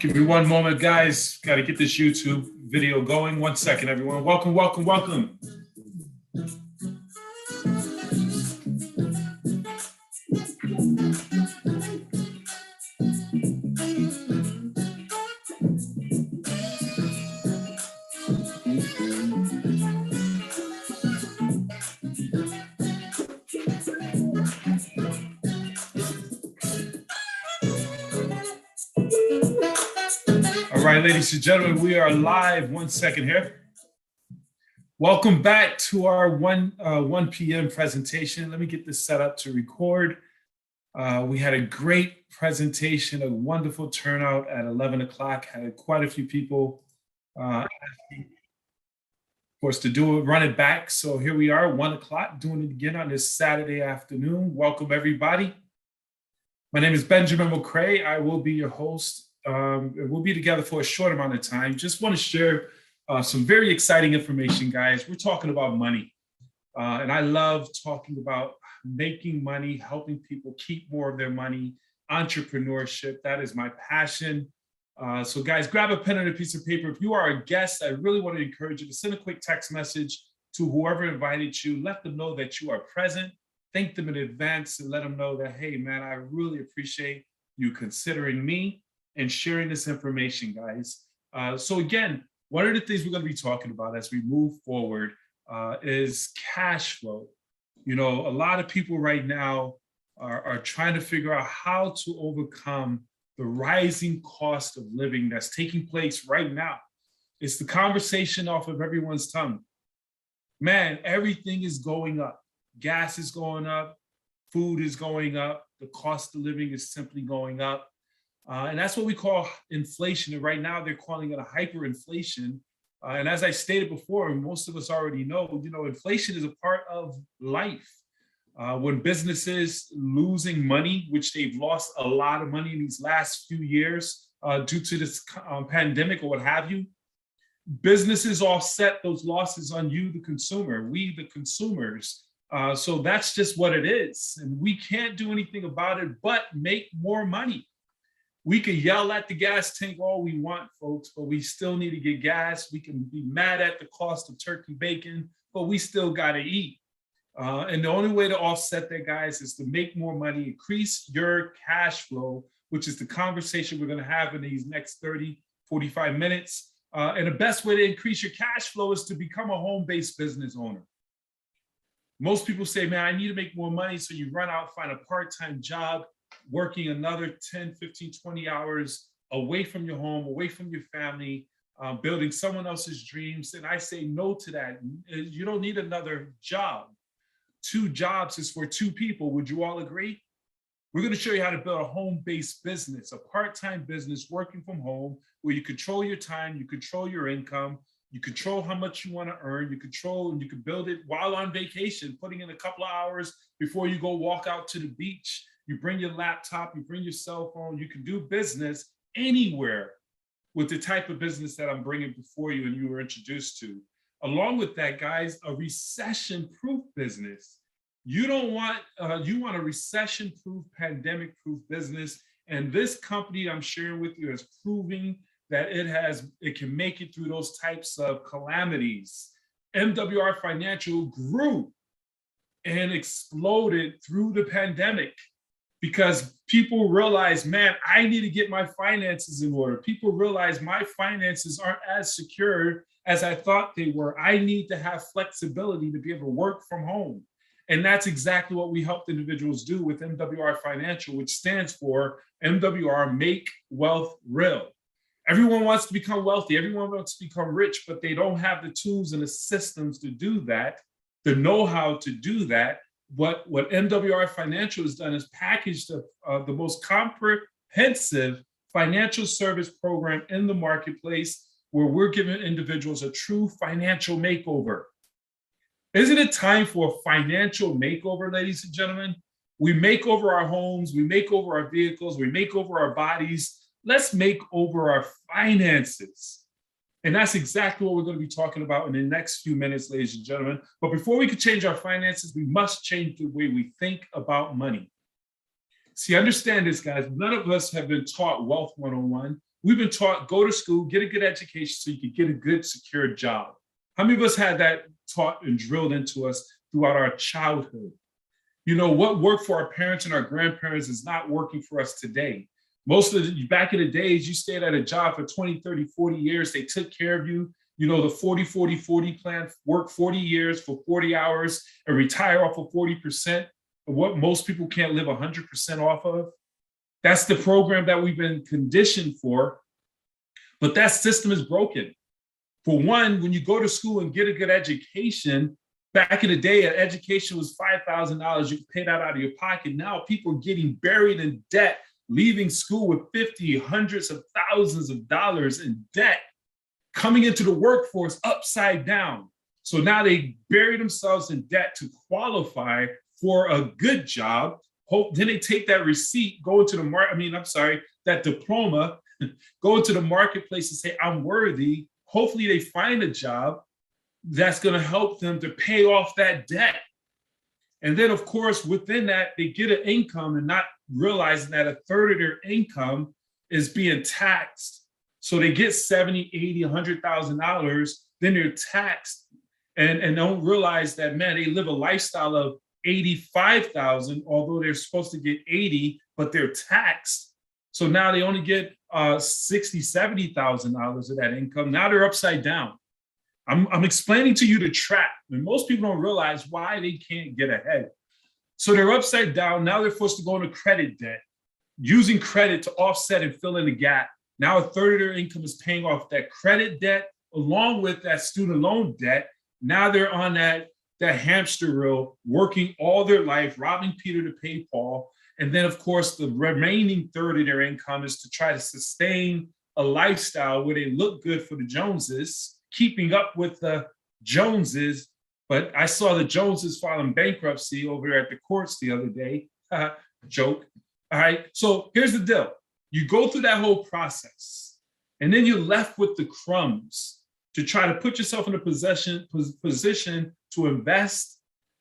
Give me one moment, guys. Got to get this YouTube video going. 1 second, everyone. Welcome, welcome, welcome. All right, ladies and gentlemen, we are live. 1 second here. Welcome back to our 1 p.m. presentation. Let me get this set up to record. We had a great presentation, a wonderful turnout at 11 o'clock. Had quite a few people asking, of course, to run it back. So here we are, 1 o'clock, doing it again on this Saturday afternoon. Welcome, everybody. My name is Benjamin McCray. I will be your host. We'll be together for a short amount of time. Just want to share some very exciting information, guys. We're talking about money. And I love talking about making money, helping people keep more of their money, entrepreneurship. That is my passion. So guys, grab a pen and a piece of paper. If you are a guest, I really want to encourage you to send a quick text message to whoever invited you. Let them know that you are present. Thank them in advance and let them know that, hey, man, I really appreciate you considering me and sharing this information, guys. So again, one of the things we're going to be talking about as we move forward is cash flow. You know, a lot of people right now are trying to figure out how to overcome the rising cost of living that's taking place right now. It's the conversation off of everyone's tongue. Man, everything is going up. Gas is going up, food is going up, the cost of living is simply going up. And that's what we call inflation. And right now they're calling it a hyperinflation. And as I stated before, and most of us already know, you know, inflation is a part of life. When businesses losing money, which they've lost a lot of money in these last few years due to this pandemic or what have you, businesses offset those losses on you, the consumer, we, the consumers. So that's just what it is. And we can't do anything about it but make more money. We can yell at the gas tank all we want, folks, but we still need to get gas. We can be mad at the cost of turkey bacon, but we still got to eat. And the only way to offset that, guys, is to make more money, increase your cash flow, which is the conversation we're going to have in these next 30, 45 minutes. And the best way to increase your cash flow is to become a home-based business owner. Most people say, man, I need to make more money. So you run out, find a part-time job, working another 10, 15, 20 hours away from your home, away from your family, building someone else's dreams. And I say no to that. You don't need another job. 2 jobs is for 2 people. Would you all agree? We're going to show you how to build a home-based business, a part-time business working from home where you control your time, you control your income, you control how much you want to earn, you control, and you can build it while on vacation, putting in a couple of hours before you go walk out to the beach. You bring your laptop, you bring your cell phone, you can do business anywhere with the type of business that I'm bringing before you and you were introduced to. Along with that, guys, a recession-proof business. You don't want, you want a recession-proof, pandemic-proof business. And this company I'm sharing with you is proving that it can make it through those types of calamities. MWR Financial grew and exploded through the pandemic because people realize, man, I need to get my finances in order. People realize my finances aren't as secure as I thought they were. I need to have flexibility to be able to work from home. And that's exactly what we helped individuals do with MWR Financial, which stands for MWR Make Wealth Real. Everyone wants to become wealthy. Everyone wants to become rich, but they don't have the tools and the systems to do that, the know-how to do that. What MWR Financial has done is packaged the most comprehensive financial service program in the marketplace where we're giving individuals a true financial makeover. Isn't it time for a financial makeover, ladies and gentlemen? We make over our homes, we make over our vehicles, we make over our bodies. Let's make over our finances. And that's exactly what we're going to be talking about in the next few minutes, ladies and gentlemen. But before we can change our finances, we must change the way we think about money. See, understand this, guys. None of us have been taught Wealth 101. we've been taught, go to school, get a good education so you can get a good, secure job. How many of us had that taught and drilled into us throughout our childhood? You know, what worked for our parents and our grandparents is not working for us today. Most of the, back in the days, you stayed at a job for 20, 30, 40 years. They took care of you. You know, the 40, 40, 40 plan, work 40 years for 40 hours and retire off of 40% of what most people can't live 100% off of. That's the program that we've been conditioned for. But that system is broken. For one, when you go to school and get a good education, back in the day, an education was $5,000. You could pay that out of your pocket. Now people are getting buried in debt, leaving school with 50, hundreds of thousands of dollars in debt, coming into the workforce upside down. So now they bury themselves in debt to qualify for a good job. Then they take that receipt, go into the that diploma, go into the marketplace and say, I'm worthy. Hopefully they find a job that's going to help them to pay off that debt. And then, of course, within that, they get an income and not realizing that a third of their income is being taxed. So they get $70, $80, $100,000, then they're taxed and don't realize that, man, they live a lifestyle of 85,000, although they're supposed to get 80, but they're taxed. So now they only get $60,000, $70,000 of that income. Now they're upside down. I'm explaining to you the trap, and most people don't realize why they can't get ahead. So they're upside down. Now they're forced to go into credit debt, using credit to offset and fill in the gap. Now a third of their income is paying off that credit debt along with that student loan debt. Now they're on that hamster wheel, working all their life, robbing Peter to pay Paul. And then, of course, the remaining third of their income is to try to sustain a lifestyle where they look good for the Joneses, keeping up with the Joneses. But I saw the Joneses filing bankruptcy over at the courts the other day. Joke. All right. So here's the deal. You go through that whole process, and then you're left with the crumbs to try to put yourself in a position to invest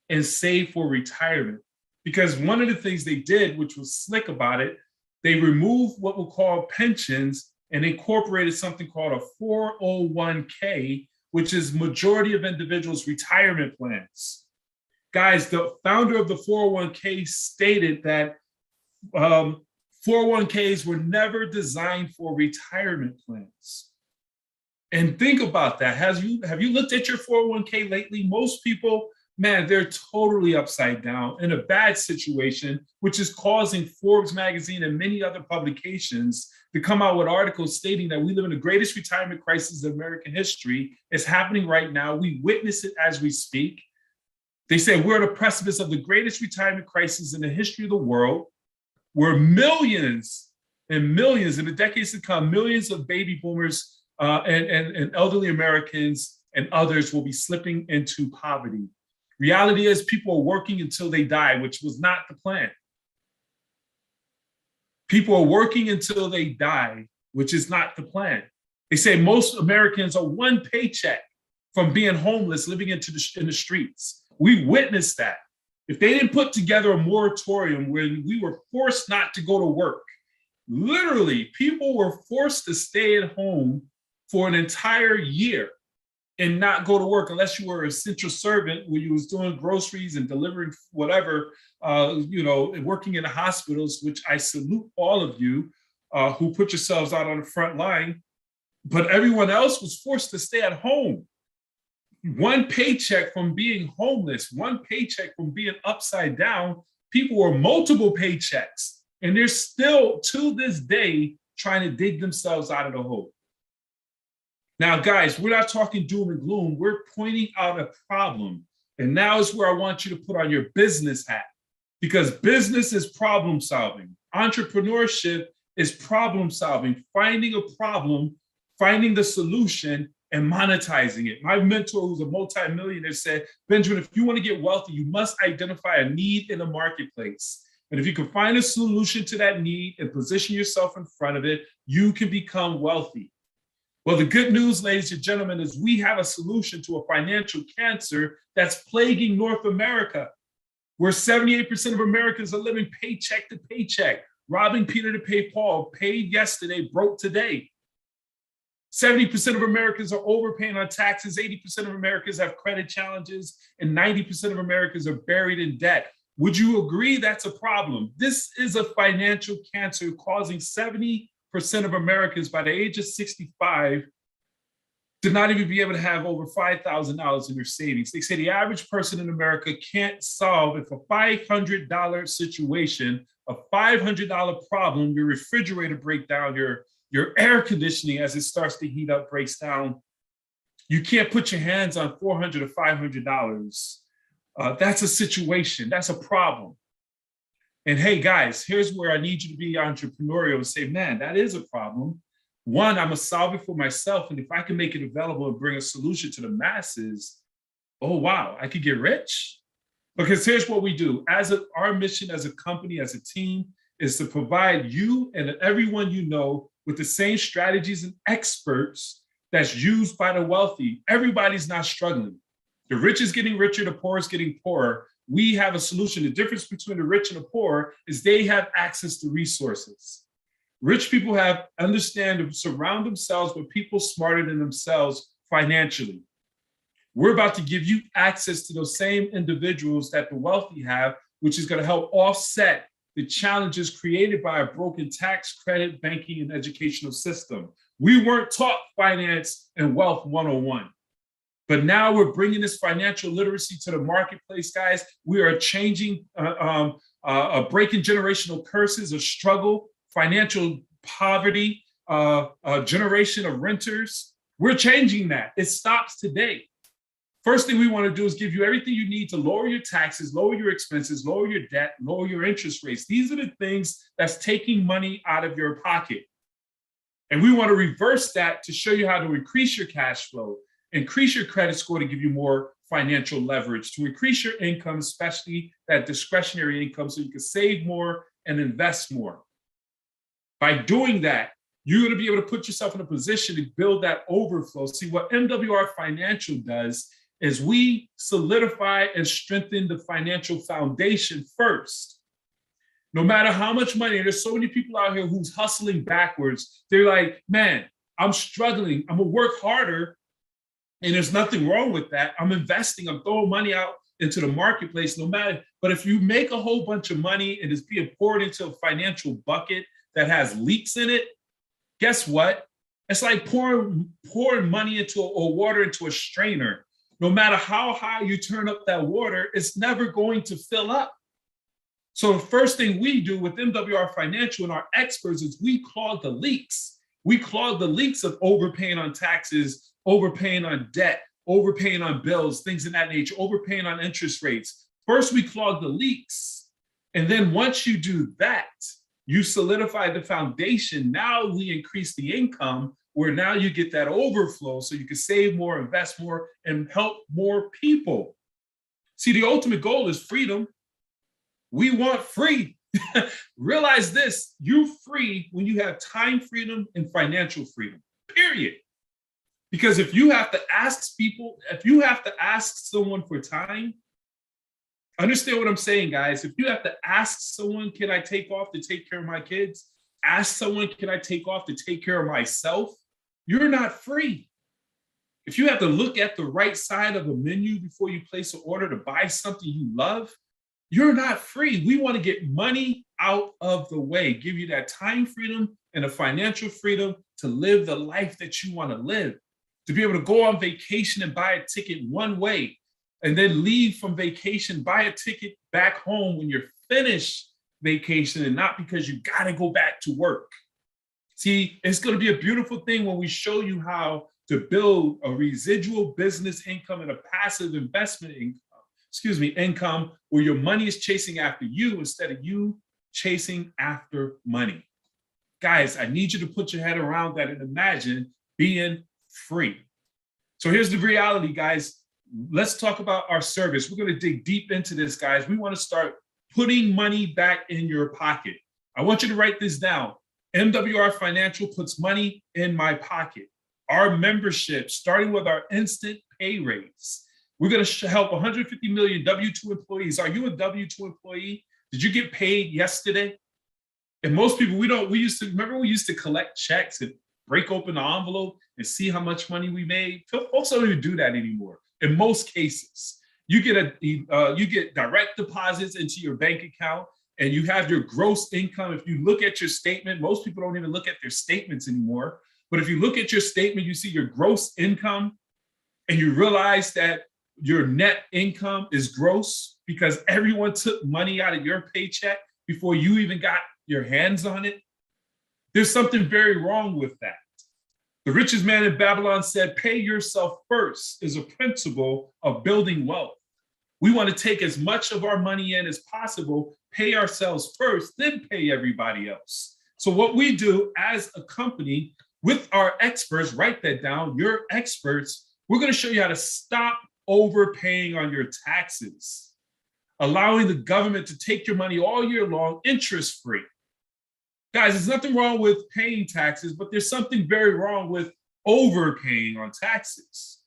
and save for retirement. Because one of the things they did, which was slick about it, they removed what we'll call pensions and incorporated something called a 401k, which is majority of individuals' retirement plans. Guys, the founder of the 401k stated that 401ks were never designed for retirement plans. And think about that. Have you looked at your 401k lately? Most people, man, they're totally upside down in a bad situation, which is causing Forbes magazine and many other publications to come out with articles stating that we live in the greatest retirement crisis in American history. It's happening right now. We witness it as we speak. They say we're at the precipice of the greatest retirement crisis in the history of the world, where millions and millions in the decades to come, millions of baby boomers and elderly Americans and others will be slipping into poverty. Reality is people are working until they die, which was not the plan. People are working until they die, which is not the plan. They say most Americans are one paycheck from being homeless, living in the streets. We witnessed that. If they didn't put together a moratorium when we were forced not to go to work, literally people were forced to stay at home for an entire year and not go to work unless you were an essential servant where you was doing groceries and delivering whatever, working in the hospitals, which I salute all of you who put yourselves out on the front line. But everyone else was forced to stay at home. One paycheck from being homeless, one paycheck from being upside down. People were multiple paychecks, and they're still, to this day, trying to dig themselves out of the hole. Now, guys, we're not talking doom and gloom. We're pointing out a problem. And now is where I want you to put on your business hat, because business is problem solving. Entrepreneurship is problem solving, finding a problem, finding the solution, and monetizing it. My mentor, who's a multimillionaire, said, Benjamin, if you want to get wealthy, you must identify a need in the marketplace. And if you can find a solution to that need and position yourself in front of it, you can become wealthy. Well, the good news, ladies and gentlemen, is we have a solution to a financial cancer that's plaguing North America, where 78% of Americans are living paycheck to paycheck, robbing Peter to pay Paul, paid yesterday, broke today. 70% of Americans are overpaying on taxes, 80% of Americans have credit challenges, and 90% of Americans are buried in debt. Would you agree that's a problem? This is a financial cancer causing 70% of Americans by the age of 65 to not even be able to have over $5,000 in their savings. They say the average person in America can't solve, if a $500 situation, a $500 problem, your refrigerator breaks down, your air conditioning as it starts to heat up breaks down. You can't put your hands on $400 or $500. That's a situation, that's a problem. And hey guys, here's where I need you to be entrepreneurial and say, man, that is a problem. One, I'm gonna solve it for myself. And if I can make it available and bring a solution to the masses, oh wow, I could get rich. Because here's what we do. Our mission as a company, as a team, is to provide you and everyone you know with the same strategies and experts that's used by the wealthy. Everybody's not struggling. The rich is getting richer, the poor is getting poorer. We have a solution. The difference between the rich and the poor is they have access to resources. Rich people understand to surround themselves with people smarter than themselves financially. We're about to give you access to those same individuals that the wealthy have, which is going to help offset the challenges created by a broken tax, credit, banking, and educational system. We weren't taught finance and wealth 101. But now we're bringing this financial literacy to the marketplace, guys. We are changing, breaking generational curses of struggle, financial poverty, a generation of renters. We're changing that. It stops today. First thing we want to do is give you everything you need to lower your taxes, lower your expenses, lower your debt, lower your interest rates. These are the things that's taking money out of your pocket. And we want to reverse that to show you how to increase your cash flow, increase your credit score to give you more financial leverage, to increase your income, especially that discretionary income, so you can save more and invest more. By doing that, you're going to be able to put yourself in a position to build that overflow. See, what MWR Financial does is we solidify and strengthen the financial foundation first. No matter how much money, there's so many people out here who's hustling backwards. They're like, man, I'm struggling. I'm gonna work harder. And there's nothing wrong with that. I'm investing, I'm throwing money out into the marketplace, no matter. But if you make a whole bunch of money and it's being poured into a financial bucket that has leaks in it, guess what? It's like pouring money into or water into a strainer. No matter how high you turn up that water, it's never going to fill up. So the first thing we do with MWR Financial and our experts is we clog the leaks. We clog the leaks of overpaying on taxes, overpaying on debt, overpaying on bills, things of that nature, overpaying on interest rates. First, we clog the leaks. And then once you do that, you solidify the foundation. Now we increase the income, where now you get that overflow so you can save more, invest more, and help more people. See, the ultimate goal is freedom. We want free. Realize this, you're free when you have time freedom and financial freedom, period. Because if you have to ask people, if you have to ask someone for time, understand what I'm saying, guys. If you have to ask someone, can I take off to take care of my kids? Ask someone, can I take off to take care of myself? You're not free. If you have to look at the right side of a menu before you place an order to buy something you love, you're not free. We want to get money out of the way, give you that time freedom and a financial freedom to live the life that you want to live, to be able to go on vacation and buy a ticket one way, and then leave from vacation, buy a ticket back home when you're finished vacation, and not because you got to go back to work. See, it's going to be a beautiful thing when we show you how to build a residual business income and a passive investment income where your money is chasing after you instead of you chasing after money. Guys, I need you to put your head around that and imagine being free. So here's the reality, guys. Let's talk about our service. We're going to dig deep into this, guys. We want to start putting money back in your pocket. I want you to write this down. MWR Financial puts money in my pocket. Our membership, starting with our instant pay raise. We're going to help 150 million W-2 employees. Are you a W-2 employee? Did you get paid yesterday? And most people, we used to collect checks and break open the envelope and see how much money we made. Folks don't even do that anymore. In most cases, you get direct deposits into your bank account, and you have your gross income. If you look at your statement, most people don't even look at their statements anymore. But if you look at your statement, you see your gross income, and you realize that your net income is gross because everyone took money out of your paycheck before you even got your hands on it. There's something very wrong with that. The richest man in Babylon said, pay yourself first is a principle of building wealth. We want to take as much of our money in as possible, pay ourselves first, then pay everybody else. So what we do as a company with our experts, write that down, your experts, we're going to show you how to stop overpaying on your taxes, allowing the government to take your money all year long, interest-free. Guys, there's nothing wrong with paying taxes, but there's something very wrong with overpaying on taxes.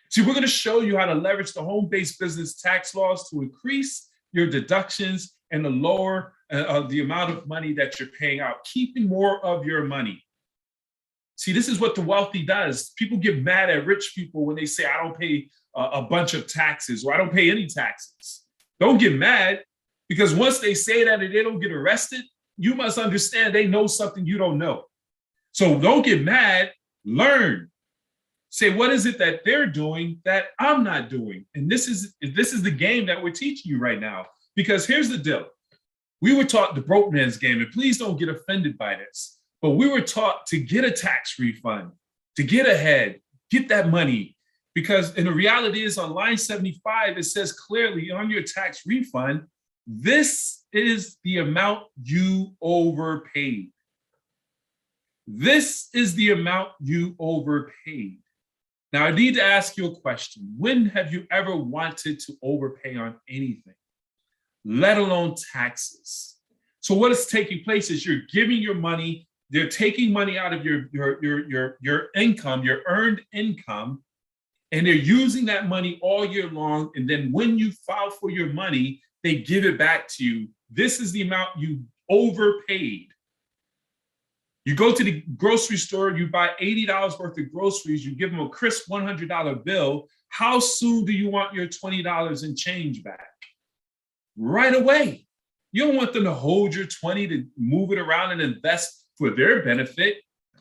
See, we're going to show you how to leverage the home-based business tax laws to increase your deductions and to lower the amount of money that you're paying out, keeping more of your money. See, this is what the wealthy does. People get mad at rich people when they say, I don't pay a bunch of taxes or I don't pay any taxes. Don't get mad, because once they say that and they don't get arrested, you must understand they know something you don't know. So don't get mad, learn. Say, what is it that they're doing that I'm not doing? And this is the game that we're teaching you right now. Because here's the deal. We were taught the broke man's game, and please don't get offended by this. But we were taught to get a tax refund, to get ahead, get that money. Because in the reality is on line 75, it says clearly on your tax refund, this is the amount you overpaid. This is the amount you overpaid. Now, I need to ask you a question. When have you ever wanted to overpay on anything, let alone taxes? So what is taking place is you're giving your money, they're taking money out of your income, your earned income, and they're using that money all year long. And then when you file for your money, they give it back to you. This is the amount you overpaid. You go to the grocery store, you buy $80 worth of groceries, you give them a crisp $100 bill. How soon do you want your $20 in change back? Right away. You don't want them to hold your 20 to move it around and invest for their benefit.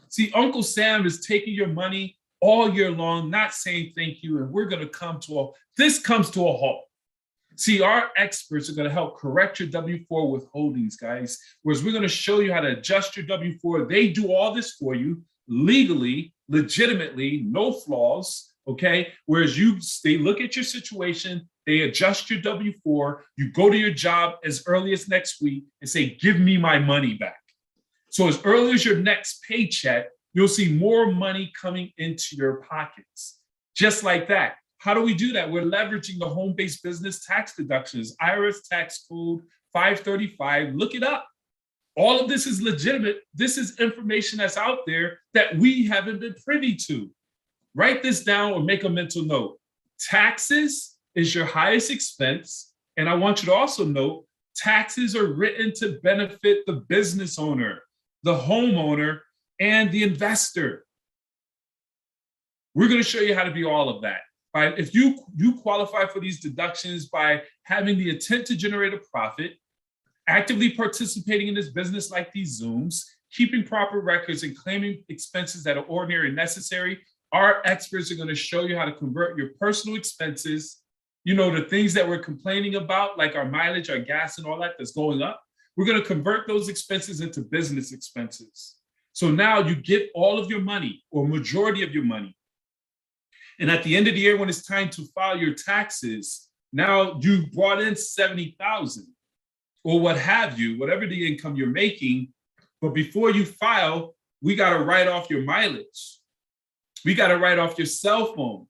See, Uncle Sam is taking your money all year long, not saying thank you, and we're going to this comes to a halt. See, our experts are going to help correct your W-4 withholdings, guys, whereas we're going to show you how to adjust your W-4. They do all this for you legally, legitimately, no flaws, okay? Whereas they look at your situation, they adjust your W-4, you go to your job as early as next week and say, give me my money back. So as early as your next paycheck, you'll see more money coming into your pockets, just like that. How do we do that? We're leveraging the home-based business tax deductions, IRS tax code 535. Look it up. All of this is legitimate. This is information that's out there that we haven't been privy to. Write this down or make a mental note. Taxes is your highest expense. And I want you to also note, taxes are written to benefit the business owner, the homeowner, and the investor. We're going to show you how to do all of that. If you qualify for these deductions by having the intent to generate a profit, actively participating in this business like these Zooms, keeping proper records and claiming expenses that are ordinary and necessary, our experts are going to show you how to convert your personal expenses, the things that we're complaining about, like our mileage, our gas and all that that's going up. We're going to convert those expenses into business expenses. So now you get all of your money or majority of your money. And at the end of the year, when it's time to file your taxes, now you brought in $70,000 or what have you, whatever the income you're making. But before you file, we got to write off your mileage. We got to write off your cell phone.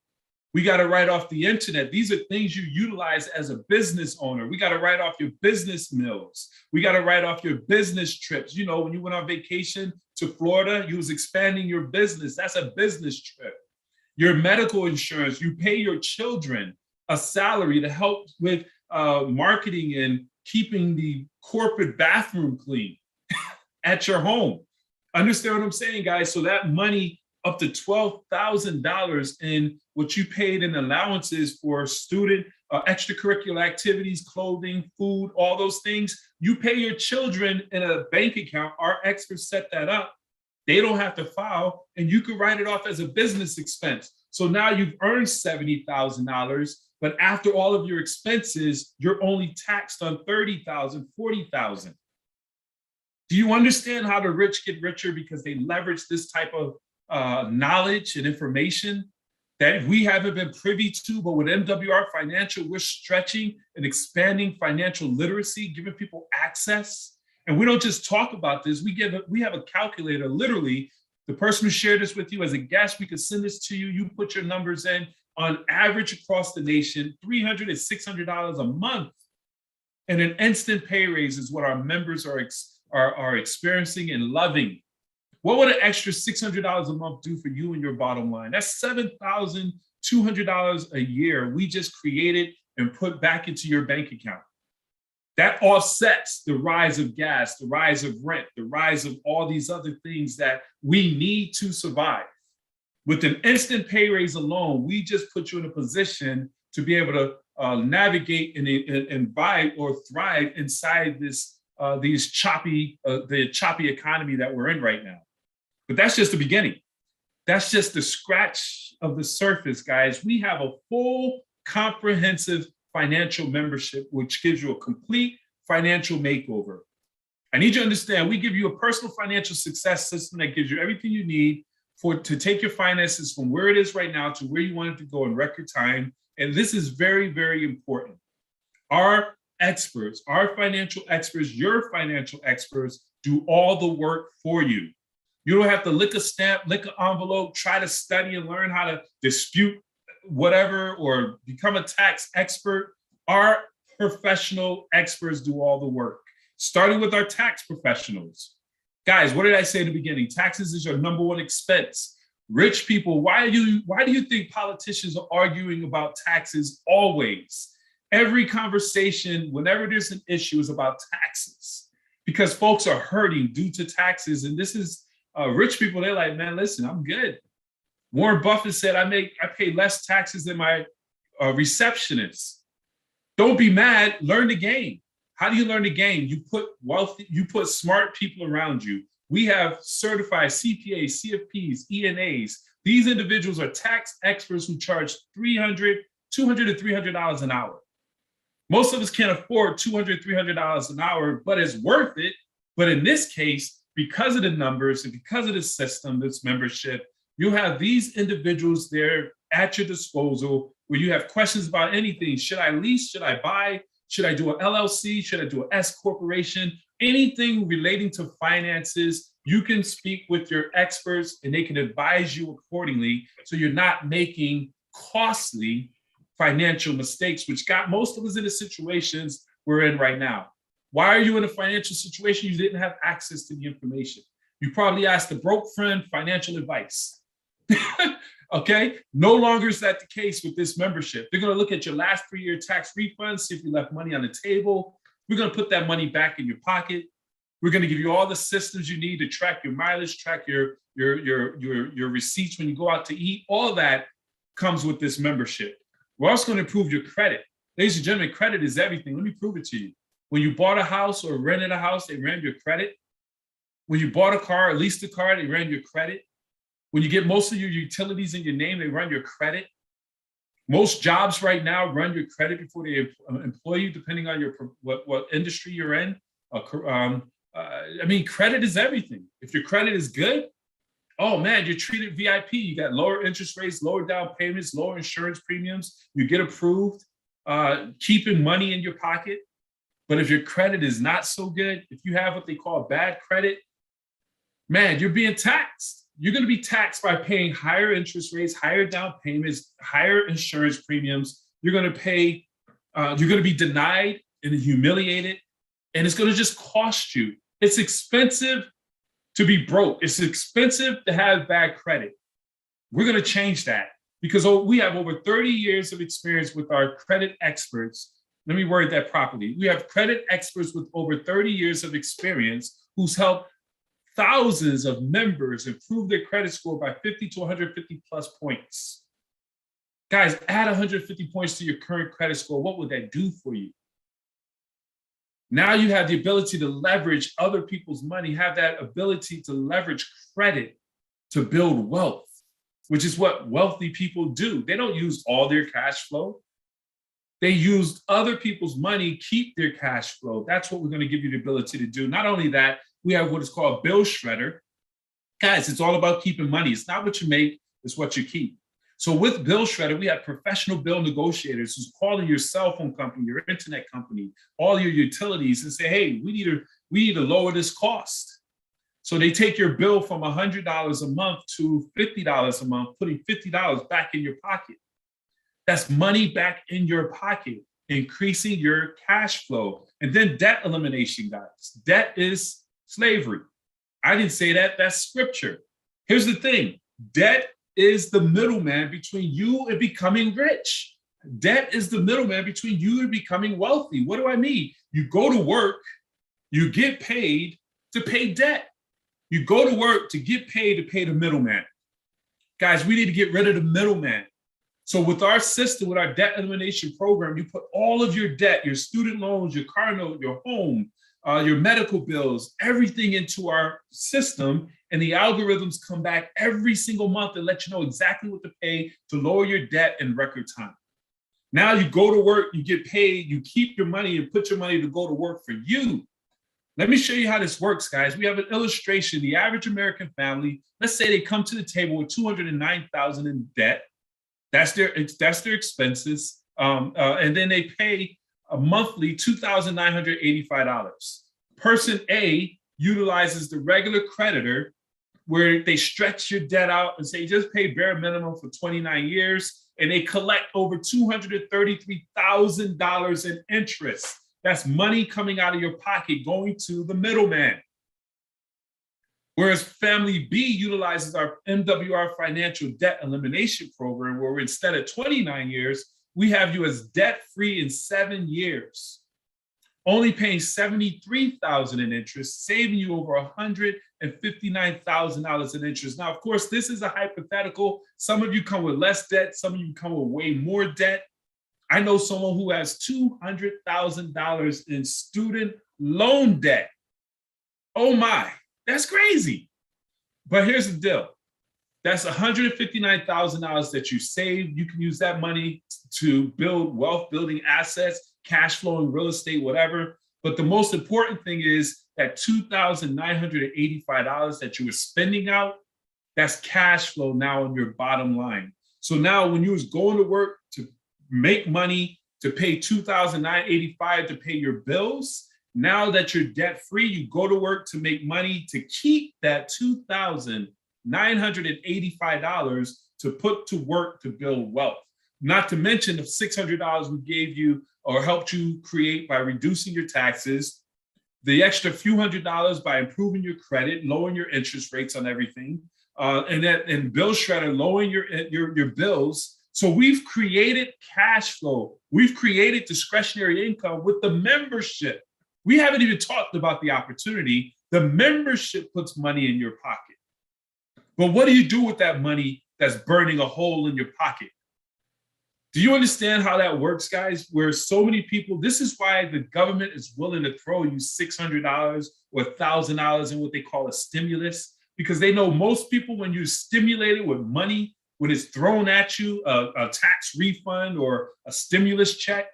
We got to write off the internet. These are things you utilize as a business owner. We got to write off your business meals. We got to write off your business trips. When you went on vacation to Florida, you was expanding your business. That's a business trip. Your medical insurance, you pay your children a salary to help with marketing and keeping the corporate bathroom clean at your home. Understand what I'm saying, guys? So that money up to $12,000 in what you paid in allowances for student extracurricular activities, clothing, food, all those things, you pay your children in a bank account. Our experts set that up. They don't have to file, and you can write it off as a business expense. So now you've earned $70,000, but after all of your expenses, you're only taxed on $30,000, $40,000. Do you understand how the rich get richer because they leverage this type of knowledge and information that we haven't been privy to? But with MWR Financial, we're stretching and expanding financial literacy, giving people access. And we don't just talk about this. We have a calculator. Literally, the person who shared this with you as a guest, we could send this to you. You put your numbers in. On average across the nation, $300 and $600 a month, and an instant pay raise is what our members are experiencing and loving. What would an extra $600 a month do for you and your bottom line? That's $7,200 a year we just created and put back into your bank account. That offsets the rise of gas, the rise of rent, the rise of all these other things that we need to survive. With an instant pay raise alone, we just put you in a position to be able to navigate and vibe or thrive inside this the choppy economy that we're in right now. But that's just the beginning. That's just the scratch of the surface, guys. We have a full, comprehensive financial membership, which gives you a complete financial makeover. I need you to understand, we give you a personal financial success system that gives you everything you need to take your finances from where it is right now to where you want it to go in record time. And this is very, very important. Our experts, our financial experts, your financial experts do all the work for you. You don't have to lick a stamp, lick an envelope, try to study and learn how to dispute whatever or become a tax expert. Our professional experts do all the work, starting with our tax professionals. Guys, what did I say in the beginning? Taxes is your number one expense. Rich people, why do you think politicians are arguing about taxes always? Every conversation, whenever there's an issue, is about taxes because folks are hurting due to taxes. And this is rich people. They're like, man, listen, I'm good. Warren Buffett said, I pay less taxes than my receptionist. Don't be mad, learn the game. How do you learn the game? You put smart people around you. We have certified CPAs, CFPs, ENAs. These individuals are tax experts who charge $200 to $300 an hour. Most of us can't afford $200, $300 an hour, but it's worth it. But in this case, because of the numbers and because of the system, this membership, you have these individuals there at your disposal where you have questions about anything. Should I lease? Should I buy? Should I do an LLC? Should I do an S corporation? Anything relating to finances, you can speak with your experts and they can advise you accordingly so you're not making costly financial mistakes, which got most of us in the situations we're in right now. Why are you in a financial situation? You didn't have access to the information. You probably asked a broke friend financial advice. Okay, no longer is that the case with this membership. They're going to look at your last 3-year tax refunds, see if you left money on the table. We're going to put that money back in your pocket. We're going to give you all the systems you need to track your mileage, track your receipts when you go out to eat. All that comes with this membership. We're also going to improve your credit. Ladies and gentlemen, credit is everything. Let me prove it to you. When you bought a house or rented a house, they ran your credit. When you bought a car or leased a car, they ran your credit. When you get most of your utilities in your name, they run your credit. Most jobs right now run your credit before they employ you, depending on what industry you're in. Credit is everything. If your credit is good, oh man, you're treated VIP. You got lower interest rates, lower down payments, lower insurance premiums. You get approved, keeping money in your pocket. But if your credit is not so good, if you have what they call bad credit, man, you're being taxed. You're going to be taxed by paying higher interest rates, higher down payments, higher insurance premiums. You're going to pay, you're going to be denied and humiliated, and it's going to just cost you. It's expensive to be broke. It's expensive to have bad credit. We're going to change that because we have over 30 years of experience with our credit experts. Let me word that properly. We have credit experts with over 30 years of experience who's helped thousands of members improve their credit score by 50 to 150 plus points. Guys, add 150 points to your current credit score. What would that do for you? Now you have the ability to leverage other people's money, have that ability to leverage credit to build wealth, which is what wealthy people do. They don't use all their cash flow. They use other people's money, keep their cash flow. That's what we're going to give you the ability to do. Not only that, we have what is called Bill Shredder. Guys, it's all about keeping money. It's not what you make, it's what you keep. So with Bill Shredder, we have professional bill negotiators who's calling your cell phone company, your internet company, all your utilities and say, hey, we need to lower this cost. So they take your bill from $100 a month to $50 a month, putting $50 back in your pocket. That's money back in your pocket, increasing your cash flow. And then debt elimination, guys. Debt is slavery. I didn't say that, that's scripture. Here's the thing, debt is the middleman between you and becoming rich. Debt is the middleman between you and becoming wealthy. What do I mean? You go to work, you get paid to pay debt. You go to work to get paid to pay the middleman. Guys, we need to get rid of the middleman. So with our system, with our debt elimination program, you put all of your debt, your student loans, your car note, your home, your medical bills, everything into our system, and the algorithms come back every single month and let you know exactly what to pay to lower your debt in record time. Now you go to work, you get paid, you keep your money and put your money to go to work for you. Let me show you how this works, guys. We have an illustration. The average American family, let's say they come to the table with $209,000 in debt. That's their expenses. And then they pay a monthly $2,985. Person A utilizes the regular creditor where they stretch your debt out and say, just pay bare minimum for 29 years. And they collect over $233,000 in interest. That's money coming out of your pocket going to the middleman. Whereas family B utilizes our MWR financial debt elimination program, where instead of 29 years, we have you as debt-free in 7 years, only paying $73,000 in interest, saving you over $159,000 in interest. Now, of course, this is a hypothetical. Some of you come with less debt. Some of you come with way more debt. I know someone who has $200,000 in student loan debt. Oh my. That's crazy. But here's the deal. That's $159,000 that you saved. You can use that money to build wealth building assets, cash flowing real estate, whatever. But the most important thing is that $2,985 that you were spending out, that's cash flow now on your bottom line. So now when you was going to work to make money, to pay $2,985 to pay your bills, now that you're debt-free, you go to work to make money to keep that $2,985 to put to work to build wealth. Not to mention the $600 we gave you or helped you create by reducing your taxes, the extra few $100s by improving your credit, lowering your interest rates on everything, and Bill Shredder lowering your bills. So we've created cash flow. We've created discretionary income with the membership. We haven't even talked about the opportunity. The membership puts money in your pocket. But what do you do with that money that's burning a hole in your pocket? Do you understand how that works, guys? Where so many people, this is why the government is willing to throw you $600 or $1,000 in what they call a stimulus, because they know most people, when you're stimulated with money, when it's thrown at you, a tax refund or a stimulus check,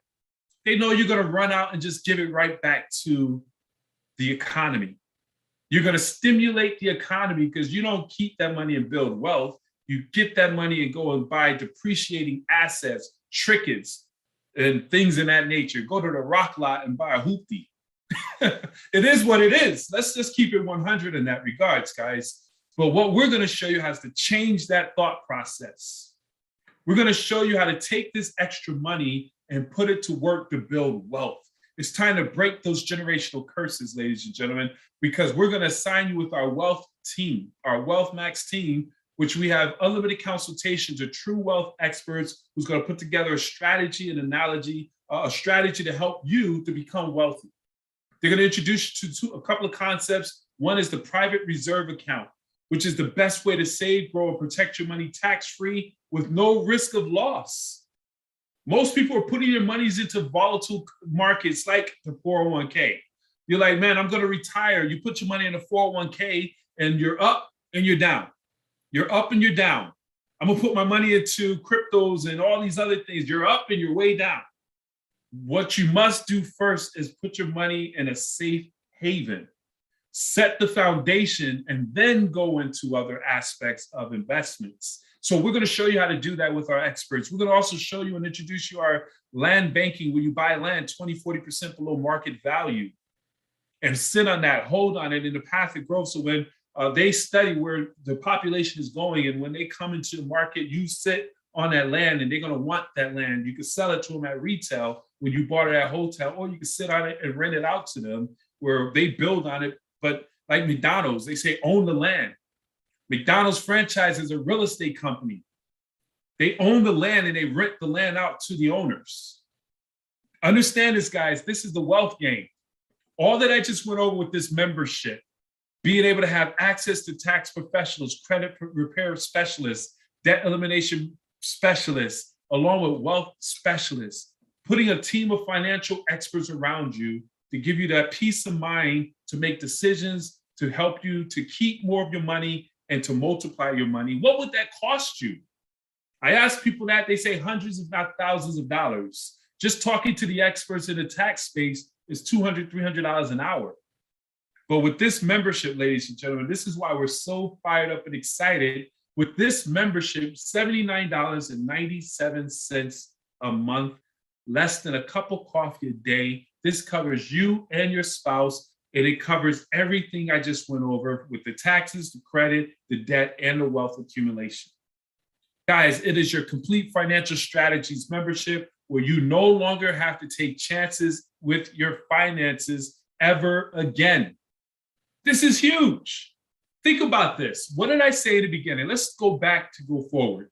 they know you're going to run out and just give it right back to the economy. You're going to stimulate the economy because you don't keep that money and build wealth. You get that money and go and buy depreciating assets, trinkets, and things in that nature. Go to the rock lot and buy a hoopty. It is what it is. Let's just keep it 100 in that regards, guys. But what we're going to show you how to change that thought process. We're going to show you how to take this extra money and put it to work to build wealth. It's time to break those generational curses, ladies and gentlemen, because we're going to assign you with our wealth team, our Wealth Max team, which we have unlimited consultations of true wealth experts who's going to put together a strategy, an analogy, a strategy to help you to become wealthy. They're going to introduce you to a couple of concepts, One is the private reserve account, which is the best way to save, grow, and protect your money tax-free with no risk of loss. Most people are putting their monies into volatile markets like the 401k. You're like, man, I'm going to retire. You put your money in a 401k and you're up and you're down. You're up and you're down. I'm going to put my money into cryptos and all these other things. You're up and you're way down. What you must do first is put your money in a safe haven, set the foundation, and then go into other aspects of investments. So we're going to show you how to do that with our experts. We're going to also show you and introduce you our land banking, where you buy land 20, 40% below market value and sit on that, hold on it in the path of growth. So when they study where the population is going, and when they come into the market, you sit on that land and they're going to want that land. You can sell it to them at retail when you bought it at hotel, or you can sit on it and rent it out to them where they build on it. But like McDonald's, they say own the land. McDonald's franchise is a real estate company. They own the land and they rent the land out to the owners. Understand this, guys. This is the wealth game. All that I just went over with this membership, being able to have access to tax professionals, credit repair specialists, debt elimination specialists, along with wealth specialists, putting a team of financial experts around you to give you that peace of mind to make decisions, to help you to keep more of your money and to multiply your money. What would that cost you? I ask people that, they say hundreds, if not thousands of dollars. Just talking to the experts in the tax space is $200, $300 an hour. But with this membership, ladies and gentlemen, this is why we're so fired up and excited. With this membership, $79.97 a month, less than a cup of coffee a day. This covers you and your spouse, and it covers everything I just went over with the taxes, the credit, the debt, and the wealth accumulation. Guys, it is your complete financial strategies membership where you no longer have to take chances with your finances ever again. This is huge. Think about this. What did I say at the beginning? Let's go back to go forward.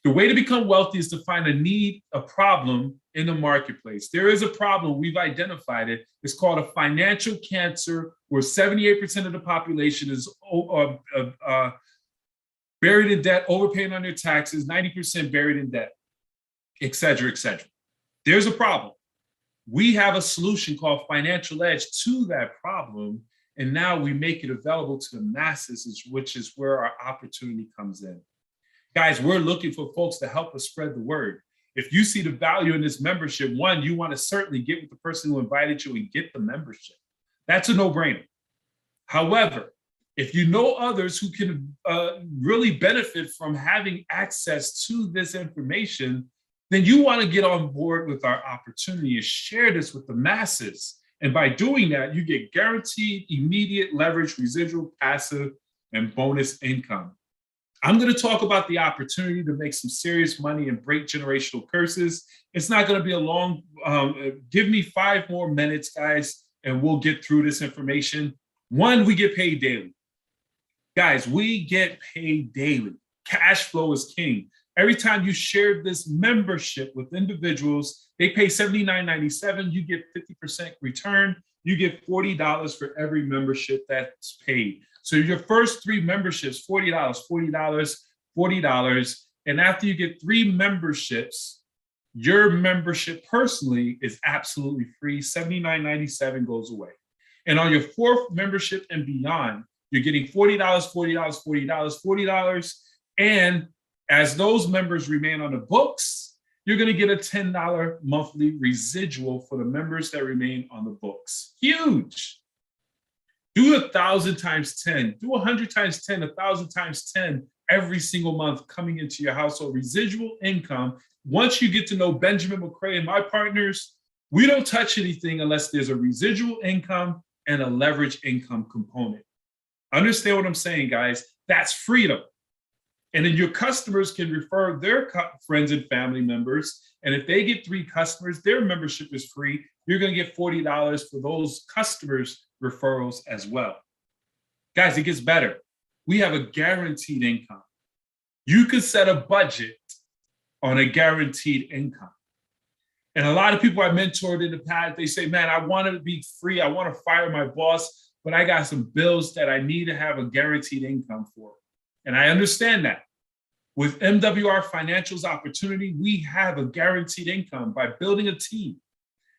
The way to become wealthy is to find a need, a problem in the marketplace. There is a problem. We've identified it. It's called a financial cancer, where 78% of the population is buried in debt, overpaying on their taxes, 90% buried in debt, et cetera, et cetera. There's a problem. We have a solution called Financial Edge to that problem. And now we make it available to the masses, which is where our opportunity comes in. Guys, we're looking for folks to help us spread the word. If you see the value in this membership, one, you want to certainly get with the person who invited you and get the membership. That's a no-brainer. However, if you know others who can really benefit from having access to this information, then you want to get on board with our opportunity and share this with the masses. And by doing that, you get guaranteed immediate leverage, residual, passive, and bonus income. I'm going to talk about the opportunity to make some serious money and break generational curses. It's not going to be a long, give me 5 more minutes, guys, and we'll get through this information. One, we get paid daily. Guys, we get paid daily. Cash flow is king. Every time you share this membership with individuals, they pay $79.97. You get 50% return. You get $40 for every membership that's paid. So your first 3 memberships, $40, $40, $40. And after you get 3 memberships, your membership personally is absolutely free. $79.97 goes away. And on your 4th membership and beyond, you're getting $40, $40, $40, $40. And as those members remain on the books, you're going to get a $10 monthly residual for the members that remain on the books. Huge. Do 1,000 times 10, do 100 times 10, 1,000 times 10 every single month coming into your household. Residual income. Once you get to know Benjamin McCray and my partners, we don't touch anything unless there's a residual income and a leverage income component. Understand what I'm saying, guys? That's freedom. And then your customers can refer their friends and family members. And if they get 3 customers, their membership is free. You're going to get $40 for those customers' referrals as well. Guys, it gets better. We have a guaranteed income. You can set a budget on a guaranteed income. And a lot of people I mentored in the past, they say, man, I want to be free. I want to fire my boss. but I got some bills that I need to have a guaranteed income for. And I understand that. With MWR Financial's opportunity, we have a guaranteed income by building a team.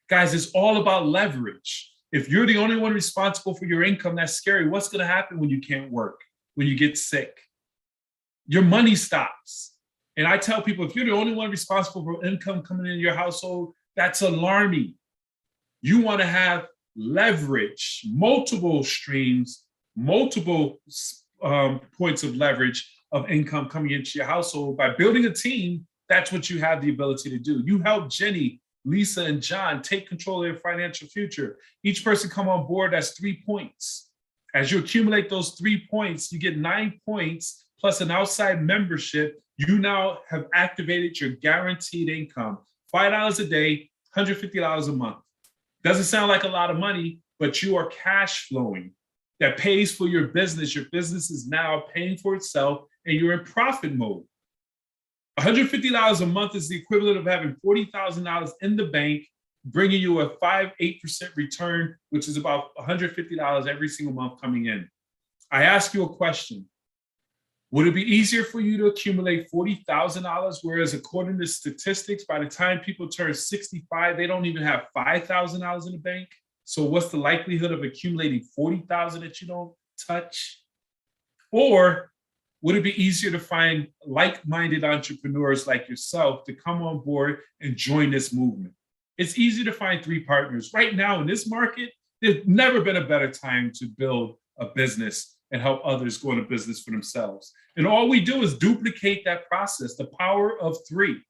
Guys, it's all about leverage. If you're the only one responsible for your income, that's scary. What's going to happen when you can't work, when you get sick? Your money stops. And I tell people, if you're the only one responsible for income coming in your household, that's alarming. You want to have leverage, multiple streams, multiple points of leverage of income coming into your household. By building a team, that's what you have the ability to do. You help Jenny, Lisa, and John take control of their financial future. Each person come on board, that's 3 points. As you accumulate those 3 points, you get 9 points plus an outside membership. You now have activated your guaranteed income, $5 a day, $150 a month. Doesn't sound like a lot of money, but you are cash flowing. That pays for your business. Your business is now paying for itself and you're in profit mode. $150 a month is the equivalent of having $40,000 in the bank, bringing you a 5-8% return, which is about $150 every single month coming in. I ask you a question. Would it be easier for you to accumulate $40,000, whereas according to statistics, by the time people turn 65, they don't even have $5,000 in the bank? So what's the likelihood of accumulating $40,000 that you don't touch? Or would it be easier to find like-minded entrepreneurs like yourself to come on board and join this movement? It's easy to find 3 partners. Right now in this market, there's never been a better time to build a business and help others go into business for themselves. And all we do is duplicate that process, the power of 3.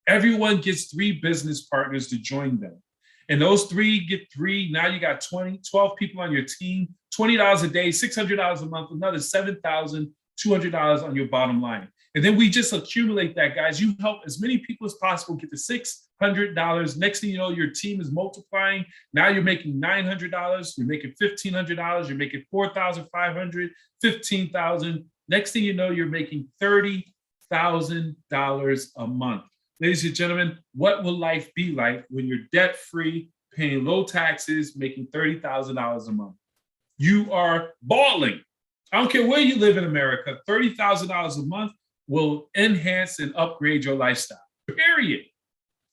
Everyone gets 3 business partners to join them. And those 3 get 3. Now you got 12 people on your team, $20 a day, $600 a month, another $7,200 on your bottom line. And then we just accumulate that, guys. You help as many people as possible get to $600. Next thing you know, your team is multiplying. Now you're making $900. You're making $1,500. You're making $4,500, $15,000. Next thing you know, you're making $30,000 a month. Ladies and gentlemen, what will life be like when you're debt-free, paying low taxes, making $30,000 a month? You are balling. I don't care where you live in America, $30,000 a month will enhance and upgrade your lifestyle, period.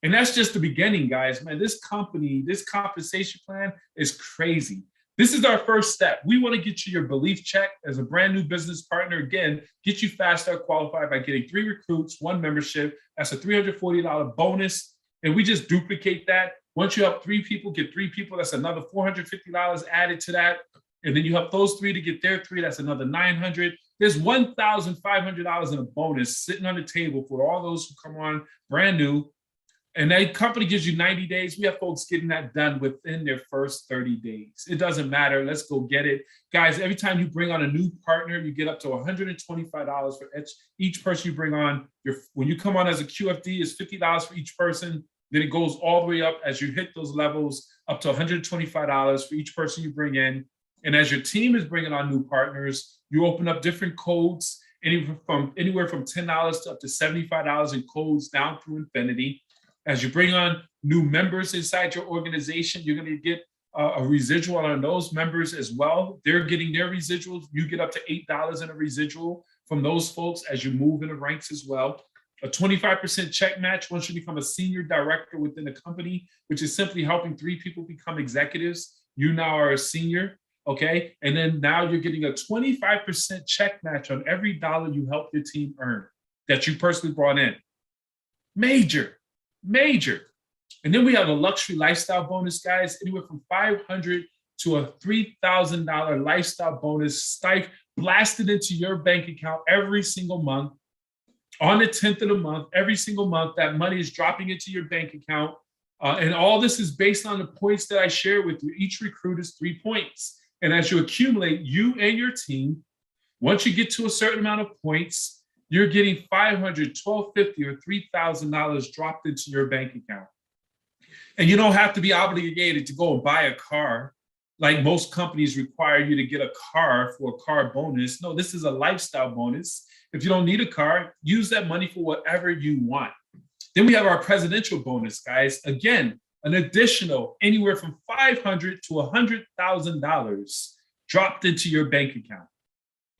And that's just the beginning, guys. Man, this company, this compensation plan is crazy. This is our first step. We want to get you your belief check as a brand new business partner. Again, get you fast start qualified by getting 3 recruits, 1 membership. That's a $340 bonus. And we just duplicate that. Once you help 3 people, get 3 people, that's another $450 added to that. And then you help those 3 to get their 3, that's another $900. There's $1,500 in a bonus sitting on the table for all those who come on brand new. And that company gives you 90 days. We have folks getting that done within their first 30 days. It doesn't matter. Let's go get it. Guys, every time you bring on a new partner, you get up to $125 for each person you bring on. When you come on as a QFD, it's $50 for each person. Then it goes all the way up as you hit those levels, up to $125 for each person you bring in. And as your team is bringing on new partners, you open up different codes, anywhere from $10 to up to $75 in codes down through infinity. As you bring on new members inside your organization, you're going to get a residual on those members as well. They're getting their residuals. You get up to $8 in a residual from those folks as you move in the ranks as well. A 25% check match once you become a senior director within the company, which is simply helping 3 people become executives. You now are a senior. Okay. And then now you're getting a 25% check match on every dollar you help your team earn that you personally brought in. Major. And then we have a luxury lifestyle bonus, guys, anywhere from $500 to a $3,000 lifestyle bonus blasted into your bank account every single month. On the 10th of the month, every single month, that money is dropping into your bank account. And all this is based on the points that I share with you. Each recruit is 3 points. And as you accumulate, you and your team, once you get to a certain amount of points, you're getting $500, $1,250, or $3,000 dropped into your bank account. And you don't have to be obligated to go and buy a car like most companies require you to get a car for a car bonus. No, this is a lifestyle bonus. If you don't need a car, use that money for whatever you want. Then we have our presidential bonus, guys. Again, an additional anywhere from $500 to $100,000 dropped into your bank account.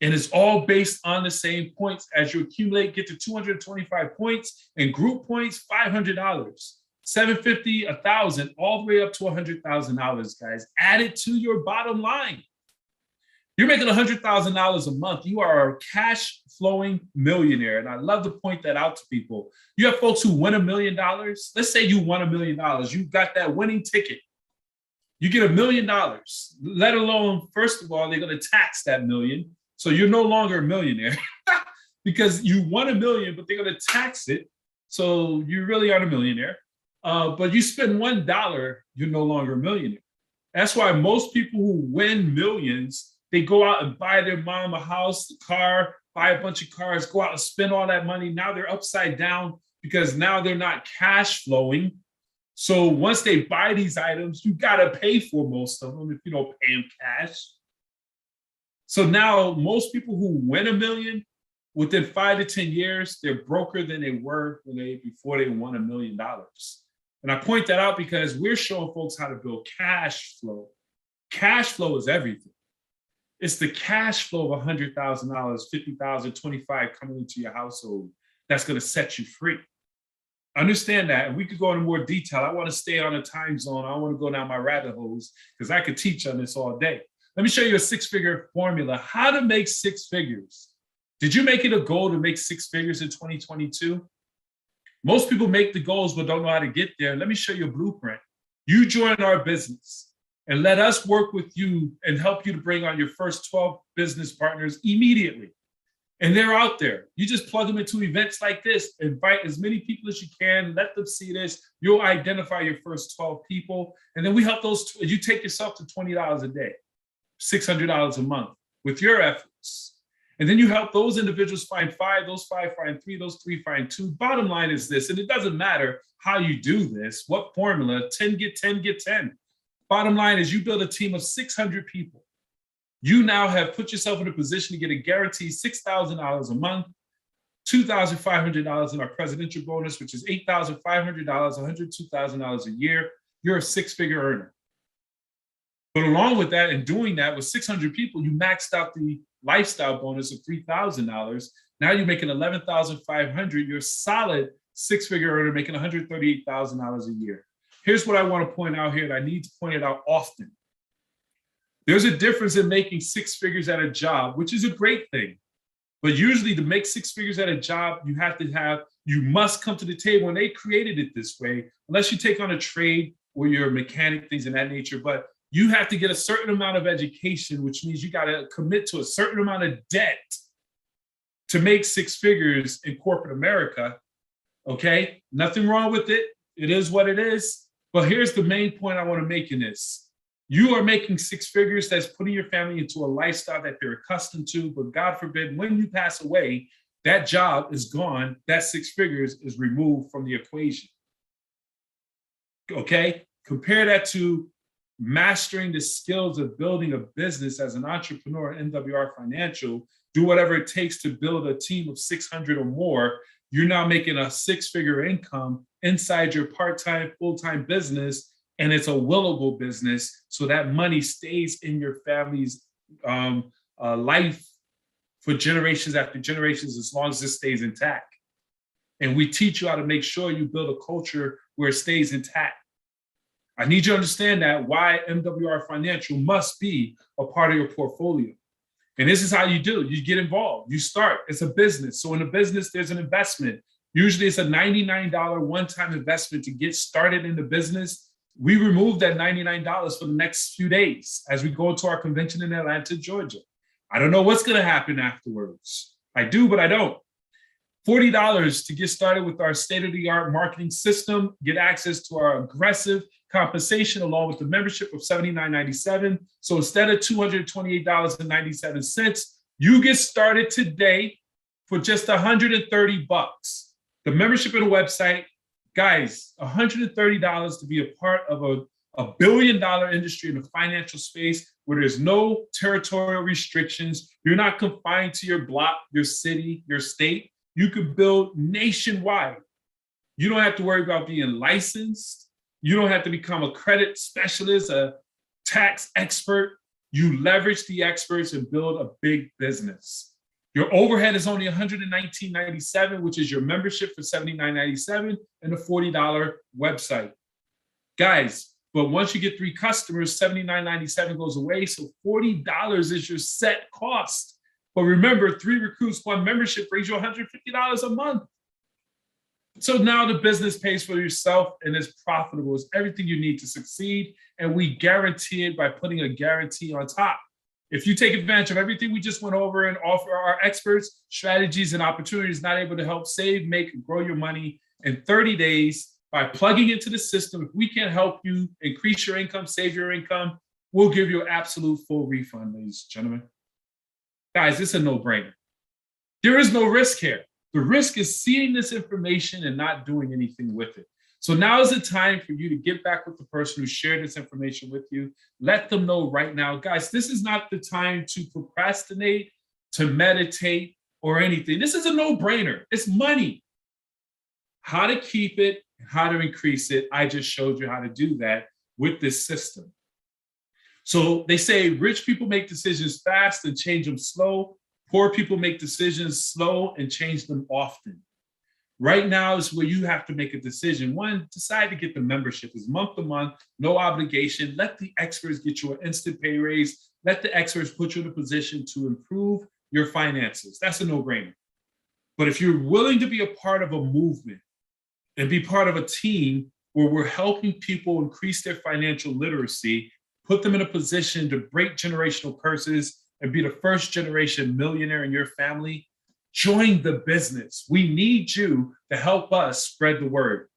And it's all based on the same points. As you accumulate, get to 225 points, and group points, $500, $750, $1,000, all the way up to $100,000, guys. Add it to your bottom line. You're making $100,000 a month. You are a cash flowing millionaire. And I love to point that out to people. You have folks who win $1 million. Let's say you won $1 million. You got that winning ticket. You get $1 million, let alone, first of all, they're going to tax that million. So you're no longer a millionaire because you won $1 million, but they're going to tax it. So you really aren't a millionaire. But you spend $1, you're no longer a millionaire. That's why most people who win millions, they go out and buy their mom a house, a car, buy a bunch of cars, go out and spend all that money. Now they're upside down because now they're not cash flowing. So once they buy these items, you got to pay for most of them if you don't pay them cash. So now most people who win $1 million, within 5 to 10 years, they're broker than they were before they won $1 million. And I point that out because we're showing folks how to build cash flow. Cash flow is everything. It's the cash flow of $100,000, $50,000, $25,000 coming into your household that's going to set you free. Understand that, and we could go into more detail. I want to stay on a time zone. I don't want to go down my rabbit holes because I could teach on this all day. Let me show you a 6-figure formula, how to make 6 figures. Did you make it a goal to make 6 figures in 2022? Most people make the goals but don't know how to get there. Let me show you a blueprint. You join our business and let us work with you and help you to bring on your first 12 business partners immediately. And they're out there. You just plug them into events like this, invite as many people as you can, let them see this. You'll identify your first 12 people. And then we help those, you take yourself to $20 a day, $600 a month with your efforts. And then you help those individuals find 5, those 5 find 3, those 3 find 2. Bottom line is this, and it doesn't matter how you do this, what formula, 10 get 10 get 10. Bottom line is you build a team of 600 people. You now have put yourself in a position to get a guaranteed $6,000 a month, $2,500 in our presidential bonus, which is $8,500, $102,000 a year. You're a 6-figure earner. But along with that and doing that with 600 people, you maxed out the lifestyle bonus of $3,000. Now you're making $11,500. You're a solid 6-figure earner making $138,000 a year. Here's what I want to point out here, and I need to point it out often. There's a difference in making 6 figures at a job, which is a great thing. But usually to make 6 figures at a job, you must come to the table, and they created it this way, unless you take on a trade where you're a mechanic, things of that nature. But you have to get a certain amount of education, which means you got to commit to a certain amount of debt to make 6 figures in corporate America. Okay, nothing wrong with it. It is what it is. But here's the main point I want to make in this. You are making 6 figures that's putting your family into a lifestyle that they're accustomed to, but God forbid, when you pass away, that job is gone, that 6 figures is removed from the equation. Okay? Compare that to mastering the skills of building a business as an entrepreneur at MWR Financial, do whatever it takes to build a team of 600 or more. You're now making a 6-figure income inside your part-time, full-time business, and it's a willable business, so that money stays in your family's life for generations after generations, as long as it stays intact. And we teach you how to make sure you build a culture where it stays intact. I need you to understand that why MWR Financial must be a part of your portfolio. And this is how you do. You get involved. You start. It's a business. So in a business, there's an investment. Usually it's a $99 one-time investment to get started in the business. We remove that $99 for the next few days as we go to our convention in Atlanta, Georgia. I don't know what's going to happen afterwards. I do, but I don't. $40 to get started with our state-of-the-art marketing system, get access to our aggressive compensation along with the membership of $79.97. So instead of $228.97, you get started today for just $130. The membership and the website, guys, $130 to be a part of a billion-dollar industry in the financial space where there's no territorial restrictions. You're not confined to your block, your city, your state. You could build nationwide. You don't have to worry about being licensed. You don't have to become a credit specialist, a tax expert. You leverage the experts and build a big business. Your overhead is only $119.97, which is your membership for $79.97 and a $40 website. Guys, but once you get 3 customers, $79.97 goes away. So $40 is your set cost. But remember, 3 recruits, 1 membership brings you $150 a month. So now the business pays for yourself and is profitable. It's everything you need to succeed. And we guarantee it by putting a guarantee on top. If you take advantage of everything we just went over and offer our experts strategies and opportunities not able to help save, make, and grow your money in 30 days by plugging into the system, if we can help you increase your income, save your income, we'll give you an absolute full refund, ladies and gentlemen. Guys, it's a no-brainer. There is no risk here. The risk is seeing this information and not doing anything with it. So now is the time for you to get back with the person who shared this information with you. Let them know right now. Guys, this is not the time to procrastinate, to meditate, or anything. This is a no-brainer. It's money. How to keep it, how to increase it. I just showed you how to do that with this system. So they say rich people make decisions fast and change them slow. Poor people make decisions slow and change them often. Right now is where you have to make a decision. 1, decide to get the membership. It's month to month, no obligation. Let the experts get you an instant pay raise. Let the experts put you in a position to improve your finances. That's a no-brainer. But if you're willing to be a part of a movement and be part of a team where we're helping people increase their financial literacy, put them in a position to break generational curses and be the first generation millionaire in your family, join the business. We need you to help us spread the word.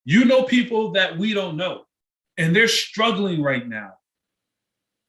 You know people that we don't know, and they're struggling right now.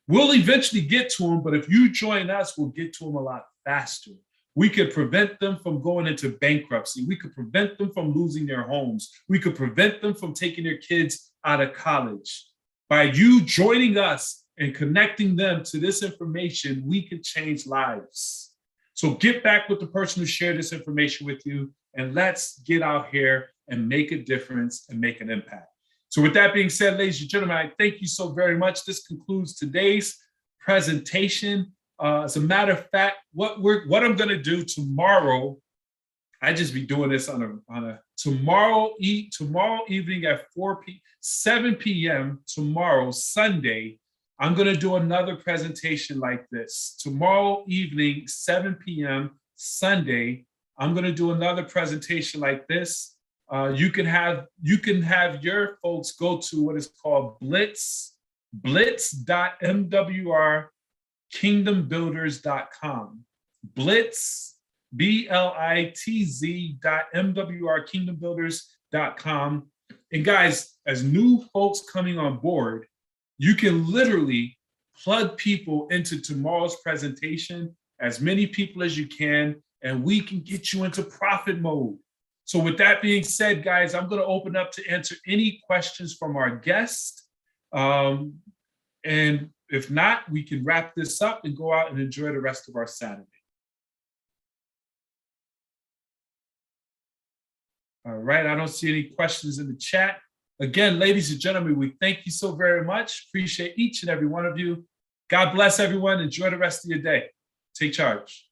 We'll eventually get to them, but if you join us, we'll get to them a lot faster. We could prevent them from going into bankruptcy. We could prevent them from losing their homes. We could prevent them from taking their kids out of college. By you joining us and connecting them to this information, we could change lives. So get back with the person who shared this information with you, and let's get out here and make a difference and make an impact. So with that being said, ladies and gentlemen, I thank you so very much. This concludes today's presentation. As a matter of fact, what I'm going to do tomorrow, I just be doing this on a tomorrow evening at 7 p.m. tomorrow, Sunday. I'm going to do another presentation like this. Tomorrow evening, 7 p.m. Sunday, I'm going to do another presentation like this. You can have your folks go to what is called blitz.mwrkingdombuilders.com. Blitz, blitz.mwrkingdombuilders.com. And guys, as new folks coming on board, you can literally plug people into tomorrow's presentation, as many people as you can, and we can get you into profit mode. So with that being said, guys, I'm going to open up to answer any questions from our guests. And if not, we can wrap this up and go out and enjoy the rest of our Saturday. All right, I don't see any questions in the chat. Again, ladies and gentlemen, we thank you so very much. Appreciate each and every one of you. God bless everyone. Enjoy the rest of your day. Take charge.